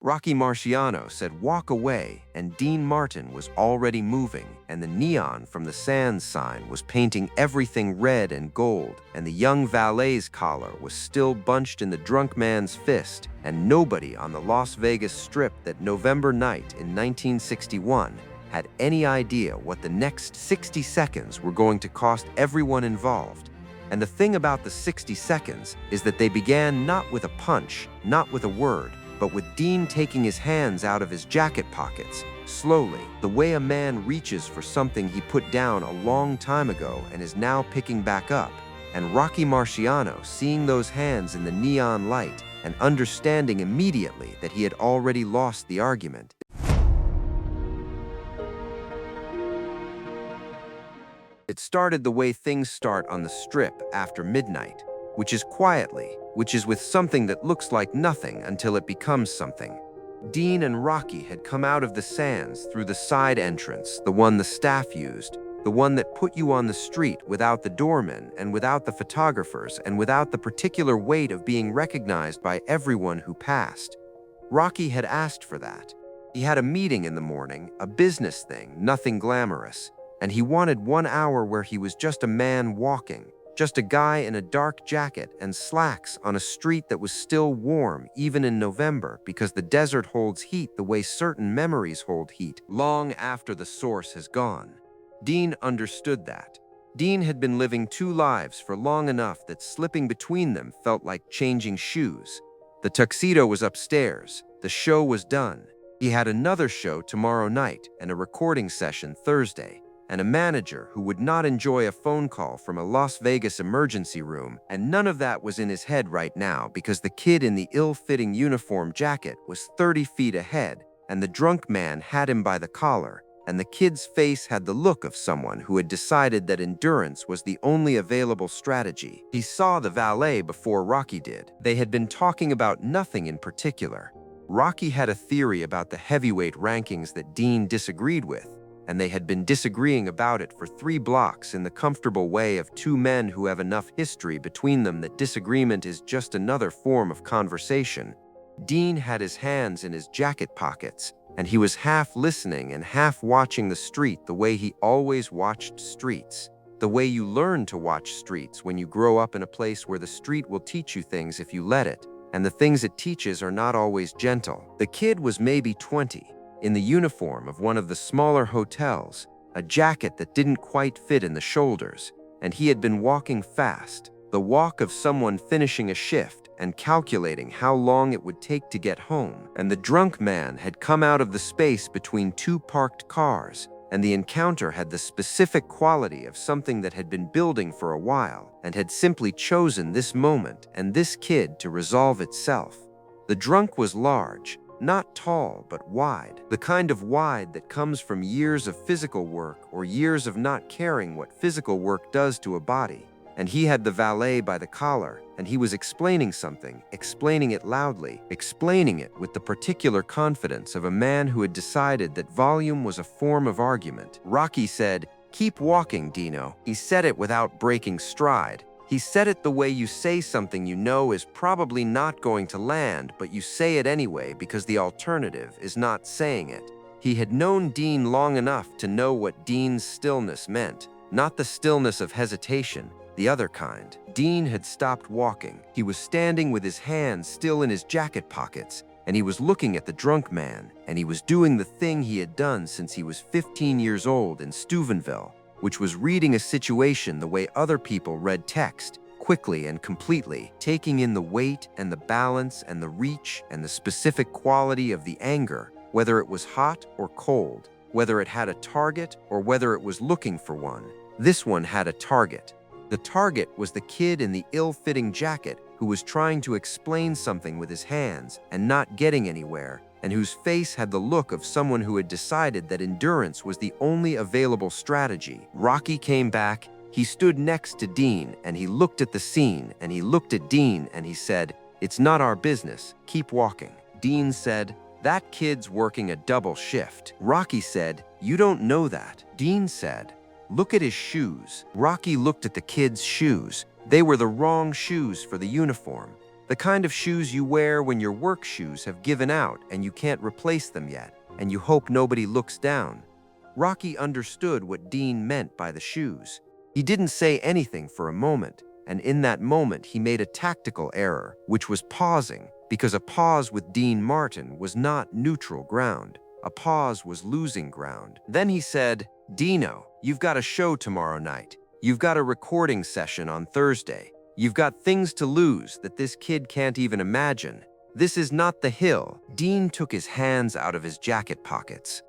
Rocky Marciano said walk away, and Dean Martin was already moving, and the neon from the Sands sign was painting everything red and gold, and the young valet's collar was still bunched in the drunk man's fist, and nobody on the Las Vegas Strip that November night in 1961 had any idea what the next 60 seconds were going to cost everyone involved. And the thing about the 60 seconds is that they began not with a punch, not with a word, but with Dean taking his hands out of his jacket pockets, slowly, the way a man reaches for something he put down a long time ago and is now picking back up, and Rocky Marciano seeing those hands in the neon light and understanding immediately that he had already lost the argument. It started the way things start on the Strip after midnight, which is quietly, which is with something that looks like nothing until it becomes something. Dean and Rocky had come out of the Sands through the side entrance, the one the staff used, the one that put you on the street without the doorman and without the photographers and without the particular weight of being recognized by everyone who passed. Rocky had asked for that. He had a meeting in the morning, a business thing, nothing glamorous, and he wanted 1 hour where he was just a man walking, just a guy in a dark jacket and slacks on a street that was still warm even in November because the desert holds heat the way certain memories hold heat long after the source has gone. Dean understood that. Dean had been living 2 lives for long enough that slipping between them felt like changing shoes. The tuxedo was upstairs. The show was done. He had another show tomorrow night and a recording session Thursday, and a manager who would not enjoy a phone call from a Las Vegas emergency room, and none of that was in his head right now because the kid in the ill-fitting uniform jacket was 30 feet ahead, and the drunk man had him by the collar, and the kid's face had the look of someone who had decided that endurance was the only available strategy. He saw the valet before Rocky did. They had been talking about nothing in particular. Rocky had a theory about the heavyweight rankings that Dean disagreed with, and they had been disagreeing about it for 3 blocks in the comfortable way of 2 men who have enough history between them that disagreement is just another form of conversation. Dean had his hands in his jacket pockets, and he was half listening and half watching the street the way he always watched streets. The way you learn to watch streets when you grow up in a place where the street will teach you things if you let it, and the things it teaches are not always gentle. The kid was maybe 20. In the uniform of one of the smaller hotels, a jacket that didn't quite fit in the shoulders, and he had been walking fast, the walk of someone finishing a shift and calculating how long it would take to get home, and the drunk man had come out of the space between 2 parked cars, and the encounter had the specific quality of something that had been building for a while and had simply chosen this moment and this kid to resolve itself. The drunk was large, not tall, but wide. The kind of wide that comes from years of physical work or years of not caring what physical work does to a body. And he had the valet by the collar, and he was explaining something, explaining it loudly, explaining it with the particular confidence of a man who had decided that volume was a form of argument. Rocky said, "Keep walking, Dino." He said it without breaking stride. He said it the way you say something you know is probably not going to land, but you say it anyway because the alternative is not saying it. He had known Dean long enough to know what Dean's stillness meant, not the stillness of hesitation, the other kind. Dean had stopped walking. He was standing with his hands still in his jacket pockets, and he was looking at the drunk man, and he was doing the thing he had done since he was 15 years old in Steubenville, which was reading a situation the way other people read text, quickly and completely, taking in the weight and the balance and the reach and the specific quality of the anger, whether it was hot or cold, whether it had a target or whether it was looking for one. This one had a target. The target was the kid in the ill-fitting jacket who was trying to explain something with his hands and not getting anywhere, and whose face had the look of someone who had decided that endurance was the only available strategy. Rocky came back. He stood next to Dean, and he looked at the scene, and he looked at Dean, and he said, "It's not our business. Keep walking." Dean said, "That kid's working a double shift." Rocky said, "You don't know that." Dean said, "Look at his shoes." Rocky looked at the kid's shoes. They were the wrong shoes for the uniform. The kind of shoes you wear when your work shoes have given out and you can't replace them yet, and you hope nobody looks down. Rocky understood what Dean meant by the shoes. He didn't say anything for a moment, and in that moment he made a tactical error, which was pausing, because a pause with Dean Martin was not neutral ground. A pause was losing ground. Then he said, "Dino, you've got a show tomorrow night. You've got a recording session on Thursday. You've got things to lose that this kid can't even imagine. This is not the hill." Dean took his hands out of his jacket pockets.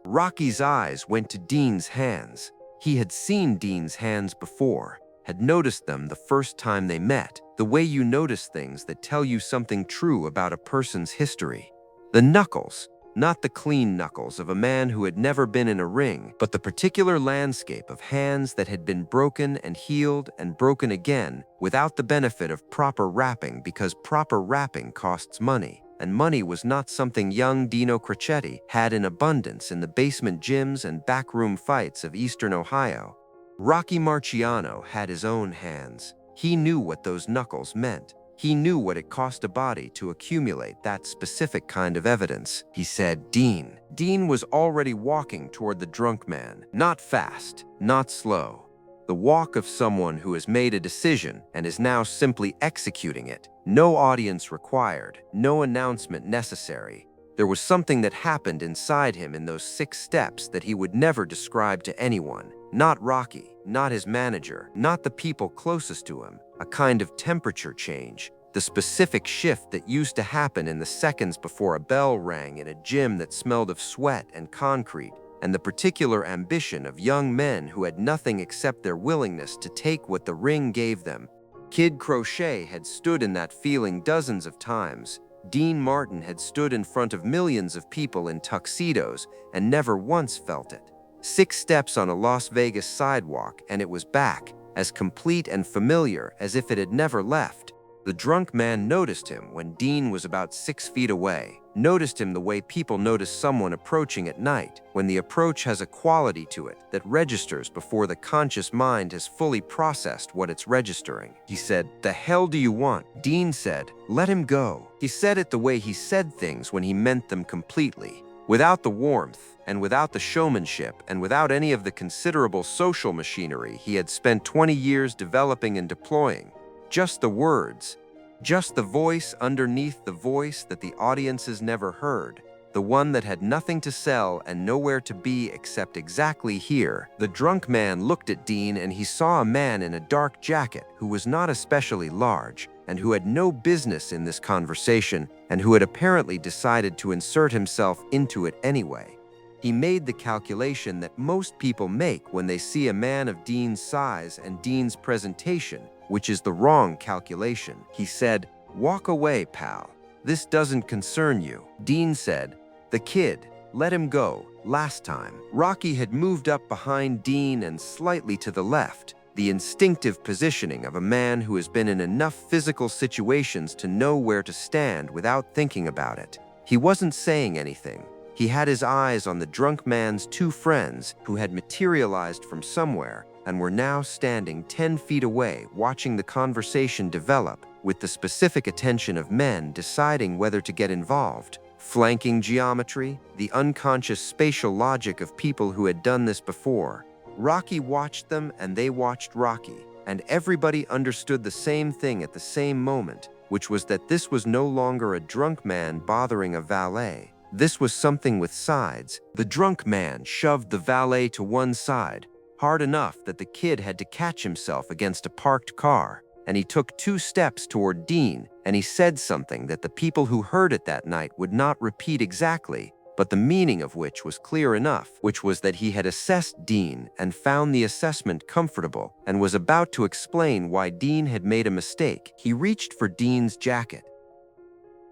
Rocky's eyes went to Dean's hands. He had seen Dean's hands before, had noticed them the first time they met, the way you notice things that tell you something true about a person's history. The knuckles, not the clean knuckles of a man who had never been in a ring, but the particular landscape of hands that had been broken and healed and broken again without the benefit of proper wrapping, because proper wrapping costs money. And money was not something young Dino Crocetti had in abundance in the basement gyms and backroom fights of eastern Ohio. Rocky Marciano had his own hands. He knew what those knuckles meant. He knew what it cost a body to accumulate that specific kind of evidence. He said, "Dean." Dean was already walking toward the drunk man, not fast, not slow. The walk of someone who has made a decision and is now simply executing it. No audience required, no announcement necessary. There was something that happened inside him in those 6 steps that he would never describe to anyone. Not Rocky, not his manager, not the people closest to him. A kind of temperature change. The specific shift that used to happen in the seconds before a bell rang in a gym that smelled of sweat and concrete. And the particular ambition of young men who had nothing except their willingness to take what the ring gave them. Kid Crochet had stood in that feeling dozens of times. Dean Martin had stood in front of millions of people in tuxedos and never once felt it. 6 steps on a Las Vegas sidewalk, and it was back, as complete and familiar as if it had never left. The drunk man noticed him when Dean was about 6 feet away, noticed him the way people notice someone approaching at night, when the approach has a quality to it that registers before the conscious mind has fully processed what it's registering. He said, "The hell do you want?" Dean said, "Let him go." He said it the way he said things when he meant them completely, without the warmth, and without the showmanship, and without any of the considerable social machinery he had spent 20 years developing and deploying. Just the words, just the voice underneath the voice that the audiences never heard, the one that had nothing to sell and nowhere to be except exactly here. The drunk man looked at Dean, and he saw a man in a dark jacket who was not especially large, and who had no business in this conversation, and who had apparently decided to insert himself into it anyway. He made the calculation that most people make when they see a man of Dean's size and Dean's presentation, which is the wrong calculation. He said, "Walk away, pal. This doesn't concern you." Dean said, "The kid, let him go." Last time, Rocky had moved up behind Dean and slightly to the left, the instinctive positioning of a man who has been in enough physical situations to know where to stand without thinking about it. He wasn't saying anything. He had his eyes on the drunk man's 2 friends who had materialized from somewhere and were now standing 10 feet away watching the conversation develop with the specific attention of men deciding whether to get involved. Flanking geometry, the unconscious spatial logic of people who had done this before. Rocky watched them and they watched Rocky, and everybody understood the same thing at the same moment, which was that this was no longer a drunk man bothering a valet. This was something with sides. The drunk man shoved the valet to one side, hard enough that the kid had to catch himself against a parked car, and he took 2 steps toward Dean, and he said something that the people who heard it that night would not repeat exactly, but the meaning of which was clear enough, which was that he had assessed Dean and found the assessment comfortable, and was about to explain why Dean had made a mistake. He reached for Dean's jacket.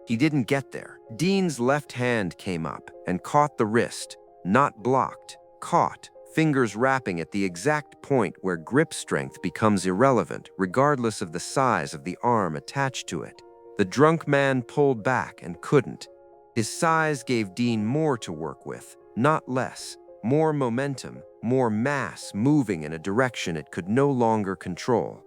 He didn't get there. Dean's left hand came up and caught the wrist, not blocked, caught, fingers wrapping at the exact point where grip strength becomes irrelevant, regardless of the size of the arm attached to it. The drunk man pulled back and couldn't. His size gave Dean more to work with, not less, more momentum, more mass moving in a direction it could no longer control.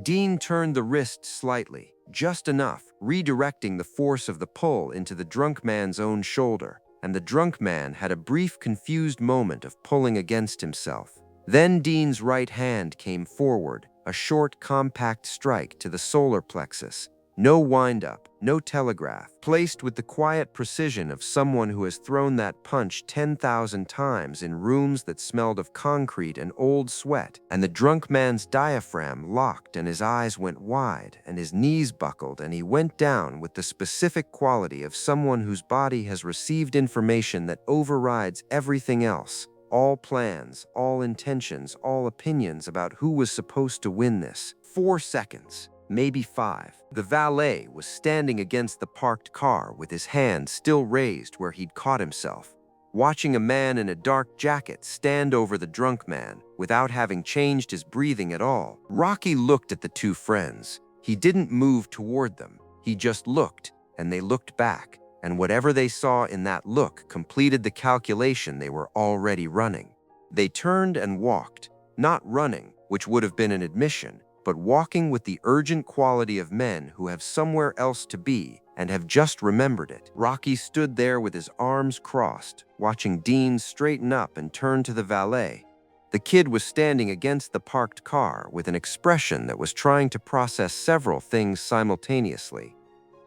Dean turned the wrist slightly, just enough, redirecting the force of the pull into the drunk man's own shoulder, and the drunk man had a brief, confused moment of pulling against himself. Then Dean's right hand came forward, a short, compact strike to the solar plexus. No wind-up, no telegraph, placed with the quiet precision of someone who has thrown that punch 10,000 times in rooms that smelled of concrete and old sweat, and the drunk man's diaphragm locked and his eyes went wide and his knees buckled and he went down with the specific quality of someone whose body has received information that overrides everything else. All plans, all intentions, all opinions about who was supposed to win this. 4 seconds. Maybe 5. The valet was standing against the parked car with his hand still raised where he'd caught himself, watching a man in a dark jacket stand over the drunk man without having changed his breathing at all. Rocky looked at the two friends. He didn't move toward them. He just looked, and they looked back, and whatever they saw in that look completed the calculation they were already running. They turned and walked, not running, which would have been an admission, but walking with the urgent quality of men who have somewhere else to be and have just remembered it. Rocky stood there with his arms crossed, watching Dean straighten up and turn to the valet. The kid was standing against the parked car with an expression that was trying to process several things simultaneously.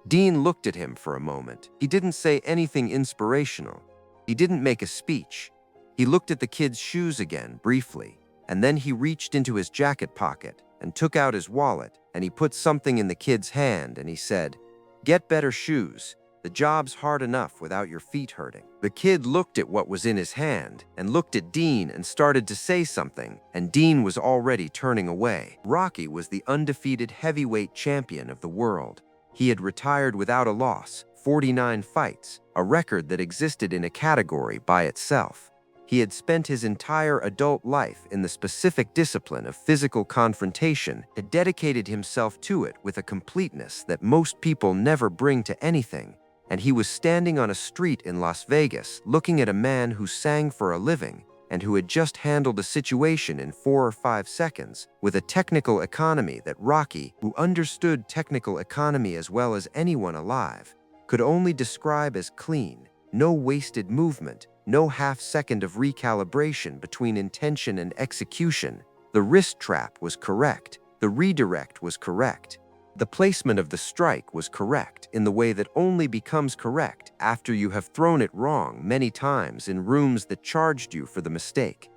Dean looked at him for a moment. He didn't say anything inspirational. He didn't make a speech. He looked at the kid's shoes again, briefly, and then he reached into his jacket pocket and took out his wallet, and he put something in the kid's hand, and he said, "Get better shoes. The job's hard enough without your feet hurting." The kid looked at what was in his hand, and looked at Dean and started to say something, and Dean was already turning away. Rocky was the undefeated heavyweight champion of the world. He had retired without a loss, 49 fights, a record that existed in a category by itself. He had spent his entire adult life in the specific discipline of physical confrontation, had dedicated himself to it with a completeness that most people never bring to anything, and he was standing on a street in Las Vegas looking at a man who sang for a living and who had just handled a situation in 4 or 5 seconds with a technical economy that Rocky, who understood technical economy as well as anyone alive, could only describe as clean, no wasted movement, no half-second of recalibration between intention and execution. The wrist trap was correct. The redirect was correct. The placement of the strike was correct in the way that only becomes correct after you have thrown it wrong many times in rooms that charged you for the mistake.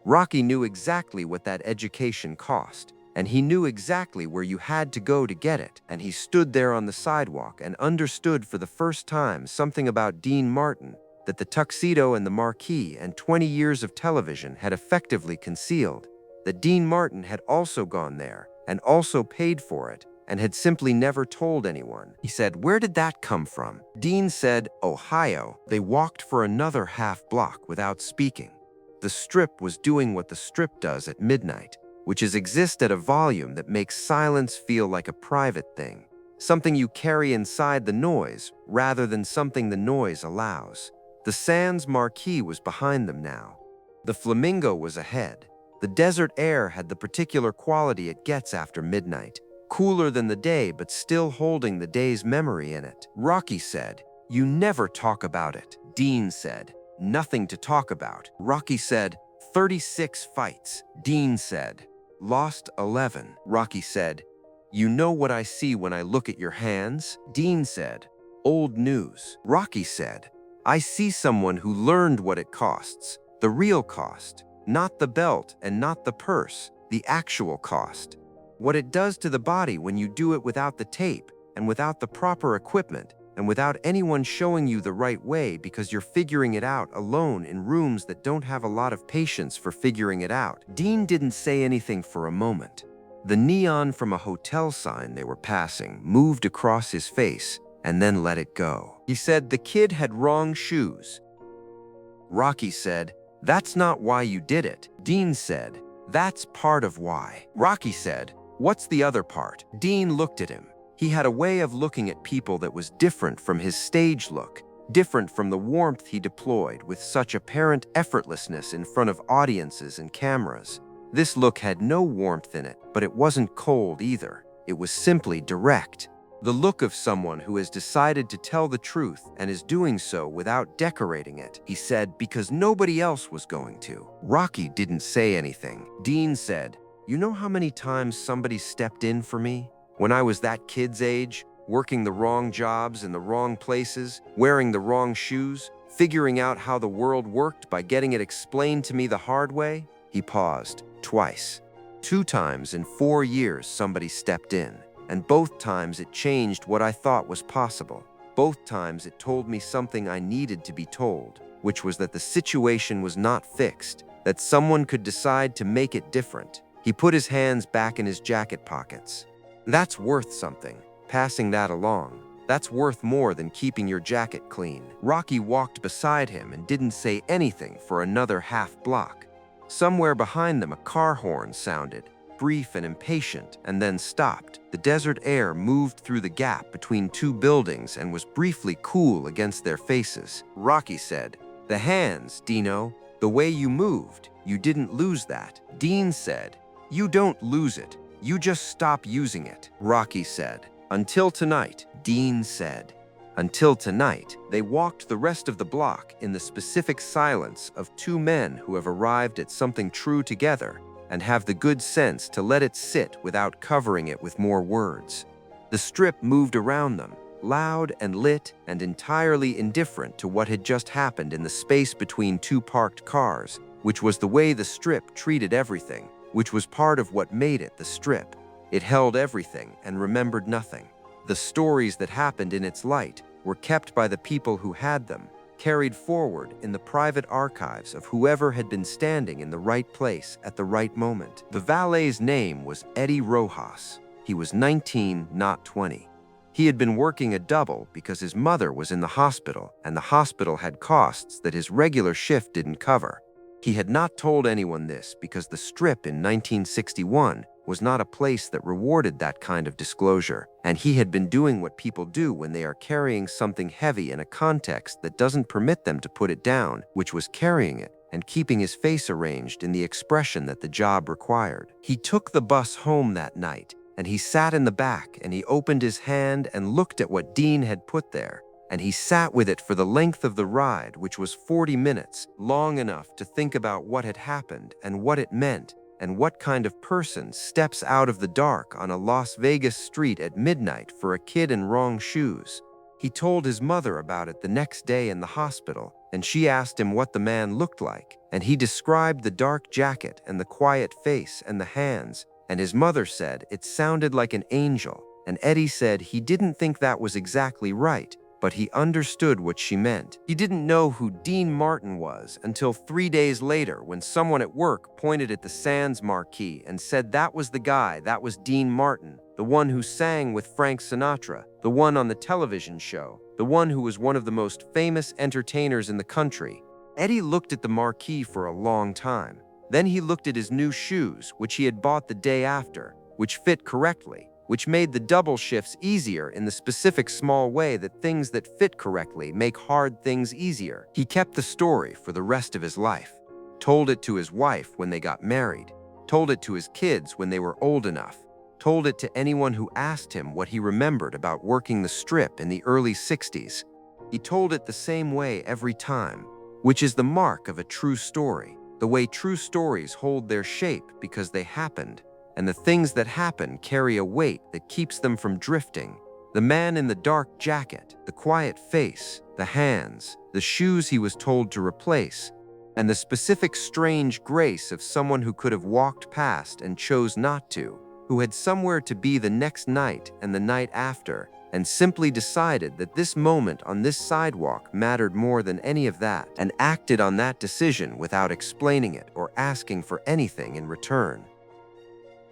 Rocky knew exactly what that education cost, and he knew exactly where you had to go to get it, and he stood there on the sidewalk and understood for the first time something about Dean Martin that the tuxedo and the marquee and 20 years of television had effectively concealed, that Dean Martin had also gone there and also paid for it and had simply never told anyone. He said, "Where did that come from?" Dean said, "Ohio." They walked for another half block without speaking. The Strip was doing what the Strip does at midnight, which is exist at a volume that makes silence feel like a private thing, something you carry inside the noise rather than something the noise allows. The Sands marquee was behind them now. The Flamingo was ahead. The desert air had the particular quality it gets after midnight, cooler than the day but still holding the day's memory in it. Rocky said, "You never talk about it." Dean said, "Nothing to talk about." Rocky said, 36 fights. Dean said, "Lost 11. Rocky said, "You know what I see when I look at your hands?" Dean said, "Old news." Rocky said, "I see someone who learned what it costs, the real cost, not the belt and not the purse, the actual cost. What it does to the body when you do it without the tape and without the proper equipment and without anyone showing you the right way because you're figuring it out alone in rooms that don't have a lot of patience for figuring it out." Dean didn't say anything for a moment. The neon from a hotel sign they were passing moved across his face and then let it go. He said, "The kid had wrong shoes." Rocky said, "That's not why you did it." Dean said, "That's part of why." Rocky said, "What's the other part?" Dean looked at him. He had a way of looking at people that was different from his stage look, different from the warmth he deployed with such apparent effortlessness in front of audiences and cameras. This look had no warmth in it, but it wasn't cold either. It was simply direct. The look of someone who has decided to tell the truth and is doing so without decorating it. He said, because nobody else was going to. Rocky didn't say anything. Dean said, "You know how many times somebody stepped in for me? When I was that kid's age, working the wrong jobs in the wrong places, wearing the wrong shoes, figuring out how the world worked by getting it explained to me the hard way?" He paused. Twice. 2 times in 4 years somebody stepped in. And both times it changed what I thought was possible. Both times it told me something I needed to be told, which was that the situation was not fixed, that someone could decide to make it different. He put his hands back in his jacket pockets. That's worth something, passing that along. That's worth more than keeping your jacket clean. Rocky walked beside him and didn't say anything for another half block. Somewhere behind them a car horn sounded, brief and impatient, and then stopped. The desert air moved through the gap between 2 buildings and was briefly cool against their faces. Rocky said, "The hands, Dino. The way you moved, you didn't lose that." Dean said, "You don't lose it. You just stop using it." Rocky said, "Until tonight." Dean said, "Until tonight." They walked the rest of the block in the specific silence of 2 men who have arrived at something true together and have the good sense to let it sit without covering it with more words. The strip moved around them, loud and lit and entirely indifferent to what had just happened in the space between 2 parked cars, which was the way the strip treated everything, which was part of what made it the strip. It held everything and remembered nothing. The stories that happened in its light were kept by the people who had them, carried forward in the private archives of whoever had been standing in the right place at the right moment. The valet's name was Eddie Rojas. He was 19, not 20. He had been working a double because his mother was in the hospital, and the hospital had costs that his regular shift didn't cover. He had not told anyone this because the strip in 1961 was not a place that rewarded that kind of disclosure, and he had been doing what people do when they are carrying something heavy in a context that doesn't permit them to put it down, which was carrying it and keeping his face arranged in the expression that the job required. He took the bus home that night, and he sat in the back and he opened his hand and looked at what Dean had put there, and he sat with it for the length of the ride, which was 40 minutes, long enough to think about what had happened and what it meant, and what kind of person steps out of the dark on a Las Vegas street at midnight for a kid in wrong shoes. He told his mother about it the next day in the hospital, and she asked him what the man looked like, and he described the dark jacket and the quiet face and the hands, and his mother said it sounded like an angel, and Eddie said he didn't think that was exactly right, but he understood what she meant. He didn't know who Dean Martin was until 3 days later when someone at work pointed at the Sands marquee and said that was the guy, that was Dean Martin, the one who sang with Frank Sinatra, the one on the television show, the one who was one of the most famous entertainers in the country. Eddie looked at the marquee for a long time. Then he looked at his new shoes, which he had bought the day after, which fit correctly, which made the double shifts easier in the specific small way that things that fit correctly make hard things easier. He kept the story for the rest of his life, told it to his wife when they got married, told it to his kids when they were old enough, told it to anyone who asked him what he remembered about working the strip in the early 60s. He told it the same way every time, which is the mark of a true story, the way true stories hold their shape because they happened, and the things that happen carry a weight that keeps them from drifting. The man in the dark jacket, the quiet face, the hands, the shoes he was told to replace, and the specific strange grace of someone who could have walked past and chose not to, who had somewhere to be the next night and the night after, and simply decided that this moment on this sidewalk mattered more than any of that, and acted on that decision without explaining it or asking for anything in return.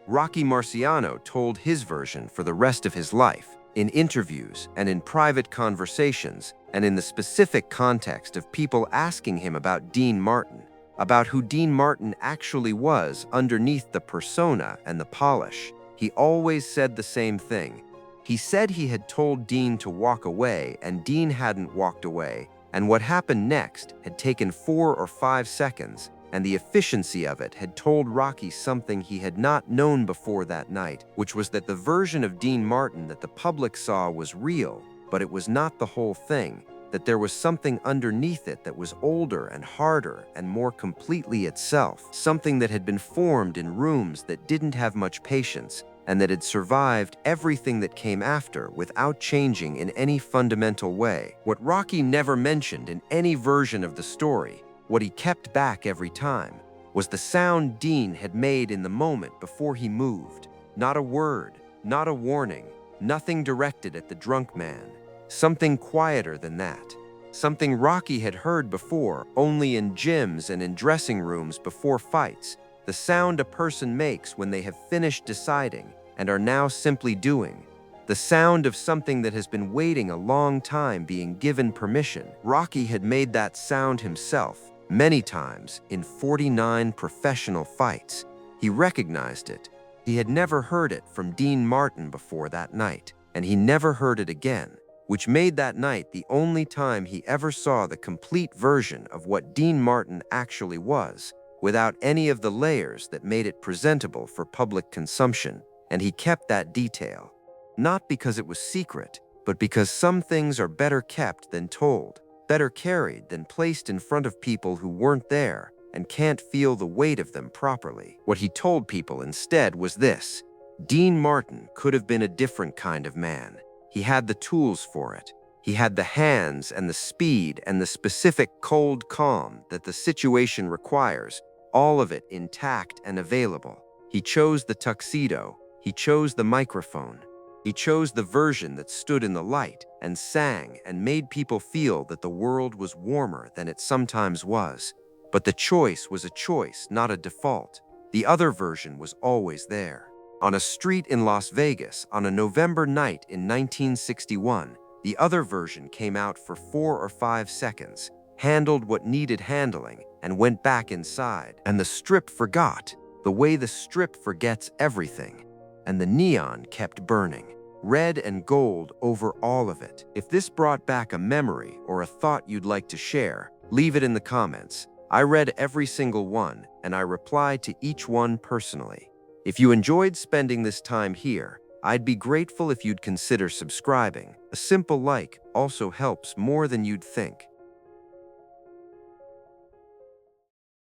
Rocky Marciano told his version for the rest of his life, in interviews and in private conversations, and in the specific context of people asking him about Dean Martin, about who Dean Martin actually was underneath the persona and the polish. He always said the same thing. He said he had told Dean to walk away, and Dean hadn't walked away, and what happened next had taken 4 or 5 seconds, and the efficiency of it had told Rocky something he had not known before that night, which was that the version of Dean Martin that the public saw was real, but it was not the whole thing, that there was something underneath it that was older and harder and more completely itself, something that had been formed in rooms that didn't have much patience, and that had survived everything that came after without changing in any fundamental way. What Rocky never mentioned in any version of the story, what he kept back every time, was the sound Dean had made in the moment before he moved. Not a word, not a warning, nothing directed at the drunk man. Something quieter than that. Something Rocky had heard before, only in gyms and in dressing rooms before fights. The sound a person makes when they have finished deciding and are now simply doing. The sound of something that has been waiting a long time being given permission. Rocky had made that sound himself, many times, in 49 professional fights. He recognized it. He had never heard it from Dean Martin before that night, and he never heard it again, which made that night the only time he ever saw the complete version of what Dean Martin actually was, without any of the layers that made it presentable for public consumption, and he kept that detail. Not because it was secret, but because some things are better kept than told, better carried than placed in front of people who weren't there and can't feel the weight of them properly. What he told people instead was this: Dean Martin could have been a different kind of man. He had the tools for it. He had the hands and the speed and the specific cold calm that the situation requires, all of it intact and available. He chose the tuxedo. He chose the microphone. He chose the version that stood in the light and sang and made people feel that the world was warmer than it sometimes was. But the choice was a choice, not a default. The other version was always there. On a street in Las Vegas on a November night in 1961, the other version came out for 4 or 5 seconds, handled what needed handling, and went back inside. And the strip forgot, the way the strip forgets everything. And the neon kept burning, red and gold over all of it. If this brought back a memory or a thought you'd like to share, leave it in the comments. I read every single one, and I replied to each one personally. If you enjoyed spending this time here, I'd be grateful if you'd consider subscribing. A simple like also helps more than you'd think.